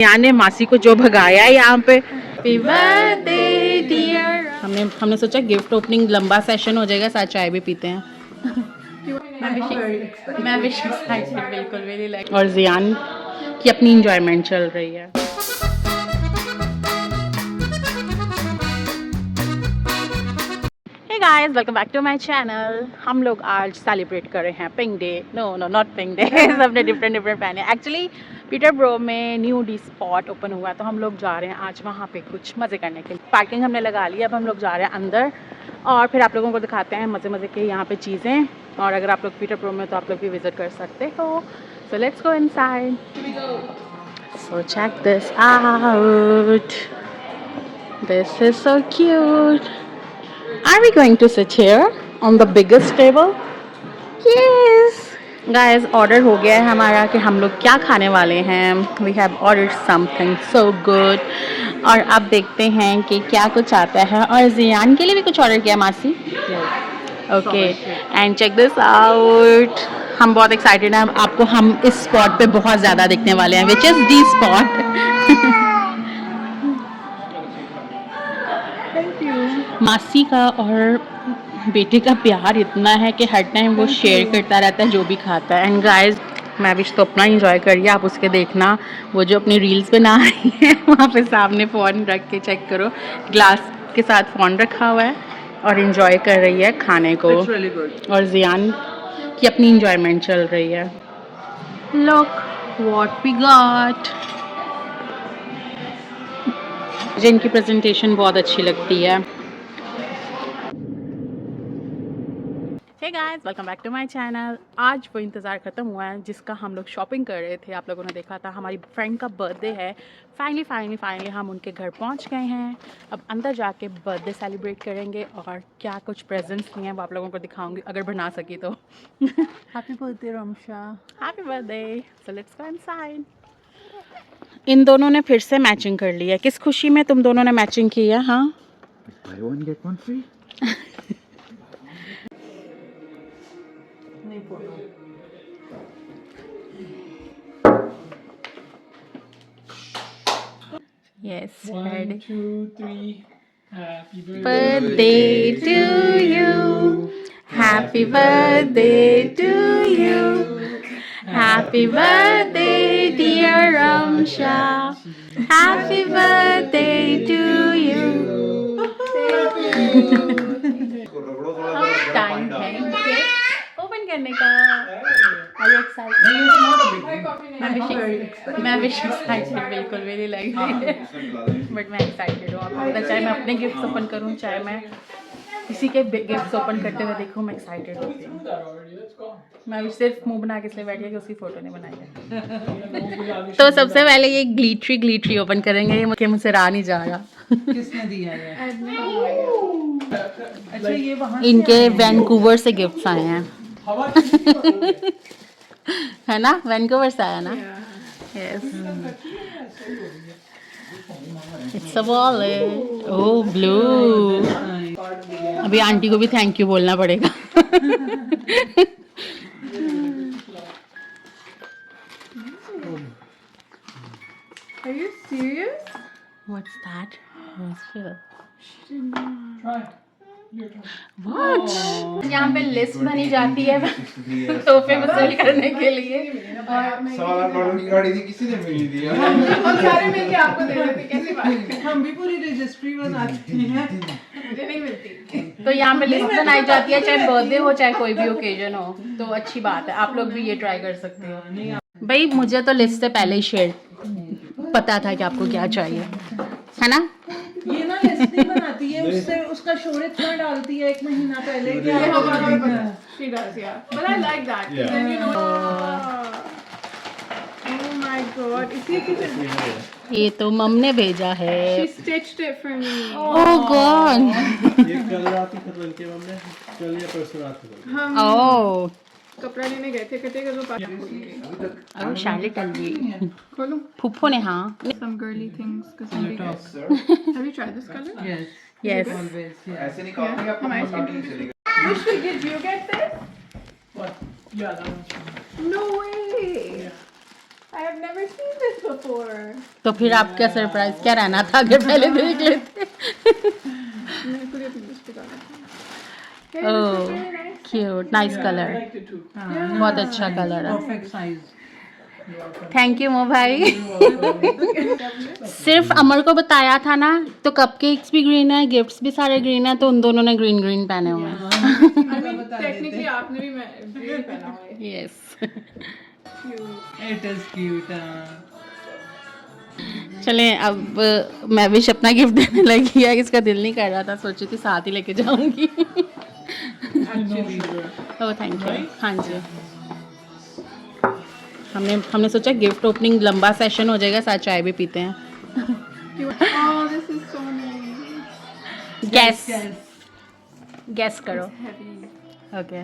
यहाँ ने मासी को जो भगाया है यहाँ पे। Happy birthday dear. हमने सोचा गिफ्ट ओपनिंग लंबा सेशन हो जाएगा, साथ चाय भी पीते हैं। मैं भी एक्साइटेड बिल्कुल मेरी लाइफ। और जियान की अपनी इंजॉयमेंट चल रही है। Guys welcome back to my channel. हम लोग आज सेलिब्रेट कर रहे हैं pink day. No not pink day. सबने डिफरेंट पहने। एक्चुअली पीटरब्रो में न्यू डी स्पॉट ओपन हुआ है, तो हम लोग जा रहे हैं आज वहाँ पे कुछ मज़े करने के लिए। पार्किंग हमने लगा ली, अब हम लोग जा रहे हैं अंदर और फिर आप लोगों को दिखाते हैं मज़े के यहाँ पे चीज़ें। और अगर आप लोग पीटरब्रो में तो आप लोग भी विज़िट कर सकते हो। So let's go inside. So check this out. This is so cute. Are we going to sit here on the biggest table? Yes. Guys, order हो गया है हमारा कि हम लोग क्या खाने वाले हैं। We have ordered something so good. और अब देखते हैं कि क्या कुछ आता है। और जियान के लिए भी कुछ ऑर्डर किया मासी। Okay and check this out. हम बहुत एक्साइटेड हैं। आपको हम इस स्पॉट पे बहुत ज़्यादा दिखने वाले हैं, विच इज़ दी स्पॉट। मासी का और बेटे का प्यार इतना है कि हर टाइम वो शेयर करता रहता है जो भी खाता है। एंड गाइस मैं भी तो अपना इंजॉय करिए, आप उसके देखना। वो जो अपनी रील्स बना रही है वहाँ पे सामने फ़ोन रख के चेक करो, ग्लास के साथ फ़ोन रखा हुआ है और इंजॉय कर रही है खाने को। really और जियान की अपनी इंजॉयमेंट चल रही है। Look what we got. मुझे इनकी प्रेजेंटेशन बहुत अच्छी लगती है। Hey guys welcome back to my channel. आज वो इंतज़ार ख़त्म हुआ है जिसका हम लोग शॉपिंग कर रहे थे। आप लोगों ने देखा था हमारी फ्रेंड का बर्थडे है। फाइनली हम उनके घर पहुंच गए हैं। अब अंदर जाके बर्थडे सेलिब्रेट करेंगे और क्या कुछ प्रेजेंट्स लिए हैं वो आप लोगों को दिखाऊंगी अगर बना सकी तो। Happy birthday Ramsha. Happy birthday. So let's go inside. इन दोनों ने फिर से मैचिंग कर ली है। किस खुशी में तुम दोनों ने मैचिंग की है? हाँ Buy one, get one free. Yes, 1, 2, 3. Happy birthday to you. Happy birthday to you. Happy birthday dear Ramsha. Happy birthday to you. Time है ओपन करने का। Are you excited? मैं भी एक्साइटेड बिल्कुल मेरी लाइफ बट मैं एक्साइटेड हूँ। आपको पता चाहे मैं अपने गिफ्ट्स ओपन करूँ चाहे मैं किसी के गिफ्ट्स ओपन करते हुए देखूँ, मैं एक्साइटेड होती हूँ। मैं भी सिर्फ मुंह बना के इसलिए बैठी है कि उसकी फ़ोटो नहीं बनाई है। तो सबसे पहले ये ग्लिटरी ओपन करेंगे। ये मुझसे रहा नहीं जा रहा। किसने दिया है? अच्छा ये वहाँ इनके वैंकूवर से गिफ्ट्स आए हैं। है ना, वैंकूवर से आया ना। Yes it's a wallet. Oh blue. अभी आंटी को भी थैंक यू बोलना पड़ेगा। Are you serious? What's that? Try. What? यहाँ पे लिस्ट बनी जाती है तोहफे वसूल करने के लिए। गाड़ी थी किसी ने मिली थी। हम सारे मिलके आपको दे देते, कैसी बात है? हम भी पूरी रजिस्ट्री बनाते हैं, मुझे नहीं मिलती। तो यहाँ पे लिस्ट बनाई जाती है, चाहे बर्थडे हो चाहे कोई भी ओकेजन हो, तो अच्छी बात है। आप लोग भी ये ट्राई कर सकते हो। भाई मुझे तो लिस्ट से पहले ही शेयर पता था कि आपको क्या चाहिए, है ना। ये ना लिस्ट नहीं बनाती है, उससे उसका शोर इतना डालती है 1 महीना पहले कि she does, yeah. But I like that. Yeah. Then you know. Oh my God! इसी की ये तो मम ने भेजा है। She stitched it for me. Oh God! ये कल रात ही खत्म किया मम्मी, कल या परसों रात खत्म। हम Oh. कपड़ा लेने गए थे, कटेगा तो पास अरे शार्लेट अलवी खोलूं? फुफ्फो ने हाँ। Some girly things. Have you tried this color? Yes. Yes. Always. Yeah. ऐसे नहीं करेंगे आप हमारे नहीं चलेगा। Vishnu, did you get this? What? Yeah, that one's fine. No way. I have never seen this before. तो फिर आपका सरप्राइज क्या रहना था अगर पहले देख लेते? मेरे को ये पिंक पे डाला था। Hey, this is Oh, really nice. cute, nice color. I liked it too. बहुत अच्छा कलर है. Perfect size. थैंक यू मो भाई. सिर्फ अमर को बताया था ना, तो कपकेक्स भी ग्रीन है, गिफ्ट्स भी सारे ग्रीन है, तो उन दोनों ने ग्रीन ग्रीन पहने हुए हैं. I mean, technically आपने भी green पहना हुआ है। Yes. Cute. It is cute. चलें अब मैं भी अपना गिफ्ट देने लगी है. इसका दिल नहीं कर रहा था, सोची थी साथ ही लेके जाऊंगी. Oh thank you. हाँ जी, हमने सोचा गिफ्ट ओपनिंग लंबा सेशन हो जाएगा, साथ चाय भी पीते हैं. Oh, this is so nice. Gas करो. It's heavy. Okay.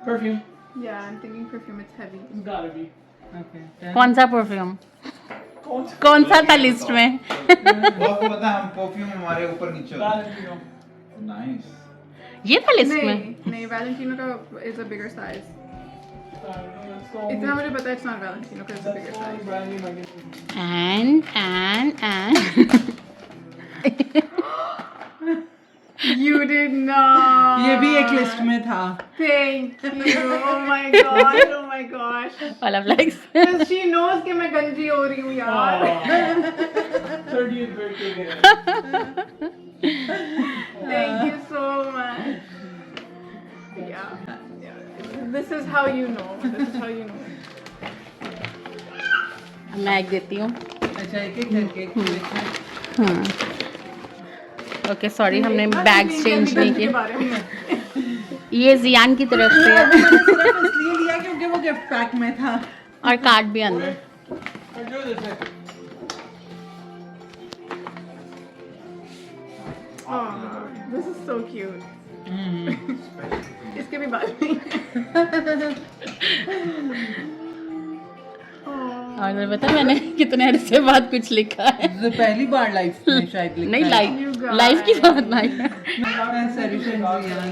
Perfume. Yeah, I'm thinking perfume. It's heavy. It's gotta be. Okay. कौन सा परफ्यूम? कौन सा था लिस्ट में? आपको पता है हम परफ्यूम हमारे ऊपर नीचे Valentino. नाइस ये था लिस्ट में? नहीं, Valentino का is a bigger size. इतना मुझे पता है, it's not Valentino because it's a bigger size. Brand new magazine. You did not. ये भी एक लिस्ट में था। Thank you. Oh my god. Oh my gosh. वाला फ्लेक्स. Because she knows कि मैं गंजी हो रही हूँ यार. 30th birthday gift. Thank you so much. Yeah. This is how you know. This is how you know. मैं एक देती हूँ. अच्छा एक एक करके। हाँ. ओके सॉरी, हमने बैग्स चेंज नहीं के किए. बारे में. ये जियान की तरफ से है मैंने सिर्फ इसलिए लिया क्योंकि वो गिफ्ट पैक में था। और कार्ड भी अंदर. Enjoy this. Oh, this is so cute. इसके भी बाल नहीं. और पता मैंने कितने अरसे बाद कुछ लिखा है. जो पहली बार लाइफ में शायद लिखा नहीं, You लाइफ की guys. बात नहीं. SayRish and Ziyan,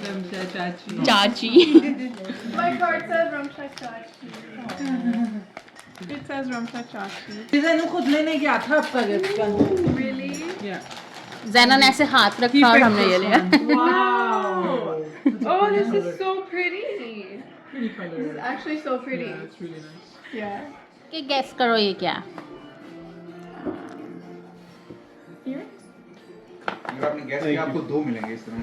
Ramsha चाची। चाची. My card says Ramsha Chachi. It says Ramsha Chachi. जिसे खुद लेने गया था आपका गिफ्ट का। Really? जैना ने ऐसे हाथ रखा और हमने ये लिया. Wow. Oh, this is so pretty. Pretty This color. is actually so pretty. Yeah, it's really nice. Yeah. कि गेस करो ये क्या. Earrings? अगर आपने गैस किया आपको 2 मिलेंगे इस तरह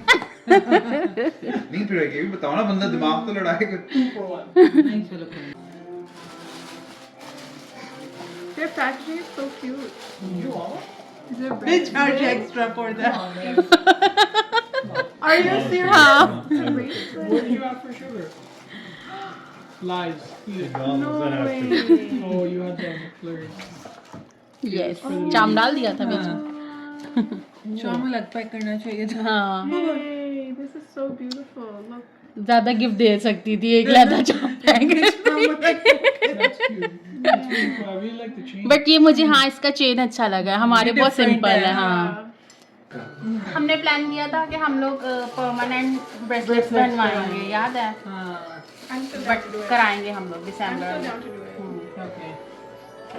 नहीं फिर ये भी बताओ ना, बंदा दिमाग तो लड़ाएगा. 2 for 1. नहीं चलो कोई। Their packaging is so cute. You want They're They red. charge extra for that. Are you serious? हाँ. Bracelet? What do you have for sugar? Lies. No way. Oh, you had the McFlurry. Yes, चाम डाल दिया था बीच में. शाम में लग pack करना चाहिए था। हाँ. Hey, this is so beautiful. Look. ज्यादा गिफ्ट दे सकती थी, एक लेदा चाम That's cute. That's cute. I really like the chain. But ये मुझे हाँ इसका चेन अच्छा लगा. हमारे बहुत Different सिंपल है. है. हाँ. हमने प्लान किया था कि हम लोग परमानेंट ब्रेसलेट्स बनवाएंगे, याद है? हाँ। I'm still down but to do it. कराएंगे हम लोग I'm still December down to do it. Okay.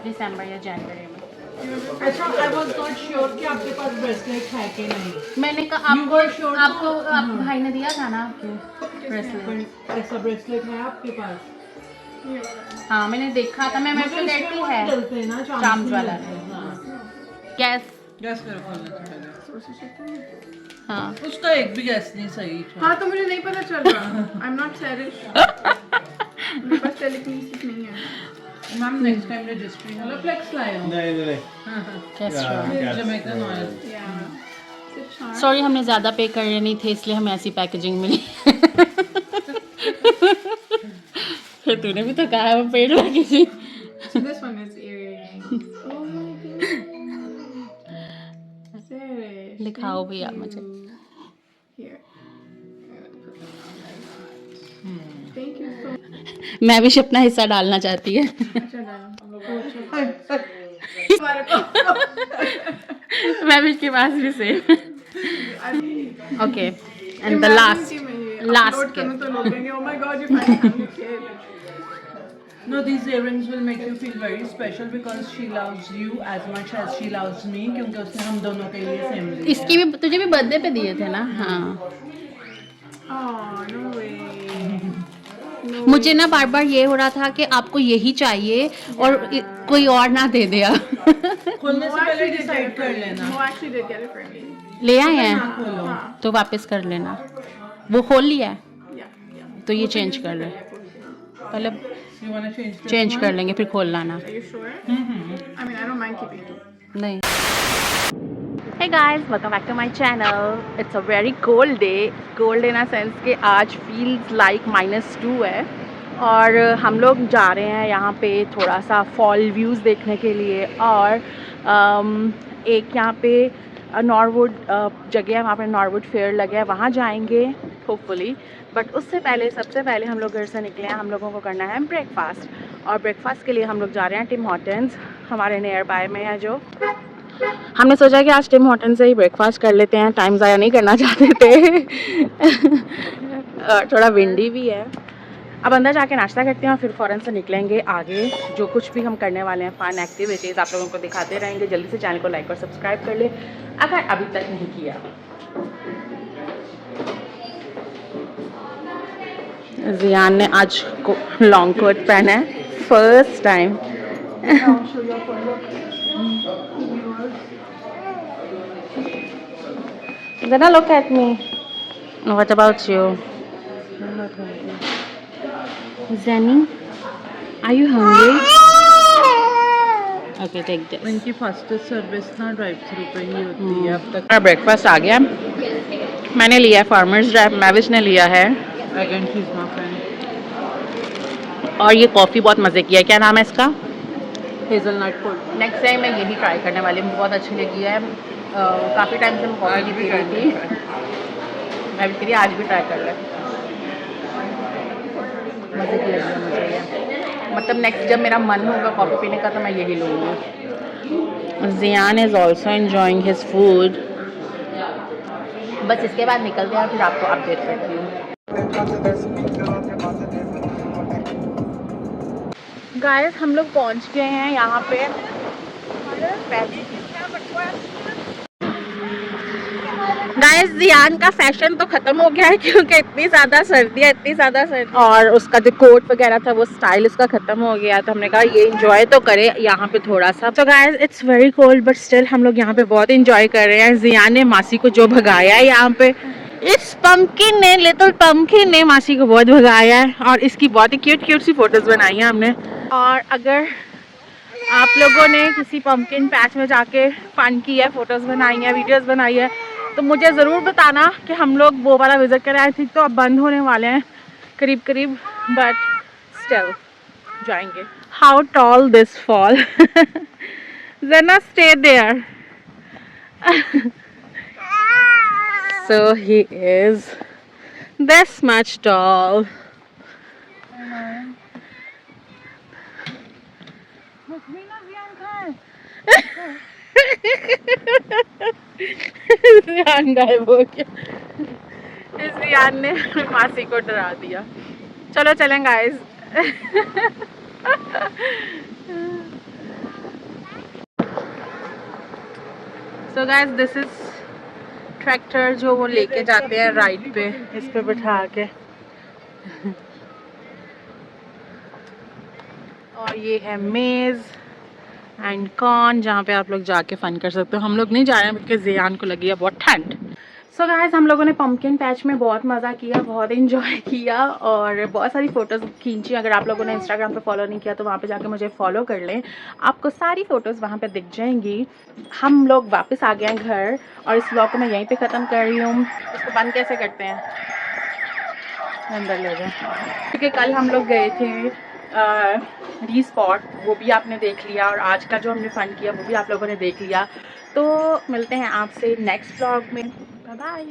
दिसंबर या जनवरी में. अच्छा, I was not sure कि आपके पास ब्रेसलेट है कि नहीं। मैंने कहा You were sure आपको आप भाई ने दिया था ना आपको ब्रेसलेट. पर ऐसा ब्रेसलेट है आपके पास? ये वाला. हाँ मैंने देखा था. मैं मेरे को लेती है चलते हैं ना चार्म्स वाला. गैस. गैस करो खोलना तो पहले। हाँ. उसका एक भी गैस नहीं सही था। हाँ तो मुझे नहीं पता चल रहा. I'm not SayRish. मेरे पास telekinesis नहीं है. मैम नेक्स्ट टाइम रजिस्ट्री वाला फ्लेक्स लाए हो। नहीं नहीं Jamaican oil. Yeah. Is it charmed? Sorry हमने ज़्यादा पे कर रहे नहीं थे, इसलिए हमें ऐसी पैकेजिंग मिली. फिर तूने भी तो कहा वो पेड़ packaging. So this one is earrings. Oh my god. SayRish. दिखाओ Thank भैया you. मुझे. Here. Thank you so much. मैं भी अपना हिस्सा डालना चाहती है. अच्छा डालो. हमारे को. मैं भी के पास भी same. Okay and the Imagine last कि मैं ये last upload gift. करूं तो लोग कहेंगे oh my god you finally have a kid. No, these earrings will make you feel very special because she loves you as much as she loves me, क्योंकि उसने हम दोनों के लिए सेम लिए इसकी भी तुझे भी बर्थडे पे दिए थे ना? हाँ। Oh, no way. मुझे ना बार बार ये हो रहा था कि आपको यही चाहिए और कोई और ना दे दिया। खोलने से पहले डिसाइड कर लेना। No, actually did get it for me. ले आए हैं हाँ, खोलो। तो वापस कर लेना। वो खोल लिया है Yeah, yeah. तो ये चेंज कर ले। पहले You wanna change this change one? कर लेंगे फिर खोल लाना। Are you sure? I mean, I don't mind keeping it. नहीं। Hey guys, welcome back to my channel. It's a very cold day. Cold in a sense कि आज feels like -2 है और हम लोग जा रहे हैं यहाँ पे थोड़ा सा फॉल व्यूज़ देखने के लिए और एक यहाँ पे नॉरवुड जगह है, वहाँ पे नॉरवुड फेयर लगे है, वहाँ जाएंगे होपफुली। बट उससे पहले सबसे पहले हम लोग घर से निकले हैं, हम लोगों को करना है ब्रेकफास्ट और ब्रेकफास्ट के लिए हम लोग जा रहे हैं टिम हॉर्टन्स, हमारे नियर बाय में है जो। हमने सोचा कि आज टिम हॉर्टन से ही ब्रेकफास्ट कर लेते हैं, टाइम ज़ाया नहीं करना चाहते थे। थोड़ा विंडी भी है। अब अंदर जाके नाश्ता करते हैं और फिर फ़ौरन से निकलेंगे आगे, जो कुछ भी हम करने वाले हैं फन एक्टिविटीज़ आप लोगों को दिखाते रहेंगे। जल्दी से चैनल को लाइक और सब्सक्राइब कर ले अगर अभी तक नहीं किया। जियान ने आज लॉन्ग कोट पहना है first time. Then look at me. What about you? Zenny, are you hungry? Okay, take this. इनकी फास्टेस्ट सर्विस ना ड्राइव थ्रू पे ही होती है अब तक। हमारा ब्रेकफास्ट आ गया। मैंने लिया है फार्मर्स ड्राइव, मैविश ने लिया है again she is my friend. और ये कॉफ़ी बहुत मज़े की है। क्या नाम है इसका? Hazelnut cold. नेक्स्ट टाइम मैं यही ट्राई करने वाली हूँ, मुझे बहुत अच्छी लगी है। काफ़ी टाइम से मैं कॉफ़ी नहीं पी रही थी, मैं भी करी आज भी ट्राई कर ले। मज़े की लगी है मुझे ये, मतलब नेक्स्ट जब मेरा मन होगा कॉफ़ी पीने का तो मैं यही लूँगी। Jiyan is also enjoying his food. बस इसके बाद निकलते हैं फिर आपको अपडेट करती हूँ। गाइस हम लोग पहुँच गए हैं यहाँ पे। गाइस जियान का फैशन तो ख़त्म हो गया है क्योंकि इतनी ज़्यादा सर्दी है, इतनी ज़्यादा सर्दी, और उसका जो कोट वगैरह था वो स्टाइल उसका ख़त्म हो गया। तो हमने कहा ये इंजॉय तो करे यहाँ पे थोड़ा सा। तो guys it's very cold but still हम लोग यहाँ पे बहुत इंजॉय कर रहे हैं। जियान ने मासी को जो भगाया है यहाँ पे, इस पम्पकिन ने, लिटिल पम्पकिन ने मासी को बहुत भगाया है और इसकी बहुत ही क्यूट क्यूट सी फोटोज़ बनाई हैं हमने। और अगर आप लोगों ने किसी पम्पकिन पैच में जाके फन की है, फ़ोटोज़ बनाई है, वीडियोज़ बनाई है तो मुझे ज़रूर बताना कि हम लोग वो वाला विज़िट करें। आई थिंक तो अब बंद होने वाले हैं करीब करीब, बट स्टिल जाएंगे। How tall this fall. Zena stay there. So he is this much tall. Jiyan गायब हो गया। इस जियान ने मासी को डरा दिया। चलो चलें guys. So guys, this is tractor जो वो लेके जाते हैं राइड पे, इस पे बिठा के। और ये है मेज़ एंड कॉर्न जहाँ पे आप लोग जाके फ़न कर सकते हो। हम लोग नहीं जा रहे हैं क्योंकि जियान को लगी है बहुत ठंड। सो गाइस हम लोगों ने पम्पकिन पैच में बहुत मज़ा किया, बहुत एंजॉय किया और बहुत सारी फ़ोटोज़ खींची। अगर आप लोगों ने इंस्टाग्राम पे फॉलो नहीं किया तो वहाँ पे जाके मुझे फॉलो कर लें, आपको सारी फ़ोटोज़ वहाँ पे दिख जाएंगी। हम लोग वापस आ गए हैं घर और इस व्लॉग को मैं यहीं पे ख़त्म कर रही हूँ। इसको बंद कैसे करते हैं? अंदर ले जाए, क्योंकि कल हम लोग गए थे डी स्पॉट, वो भी आपने देख लिया और आज का जो हमने फ़न किया वो भी आप लोगों ने देख लिया। तो मिलते हैं आपसे नेक्स्ट व्लॉग में। Bye bye.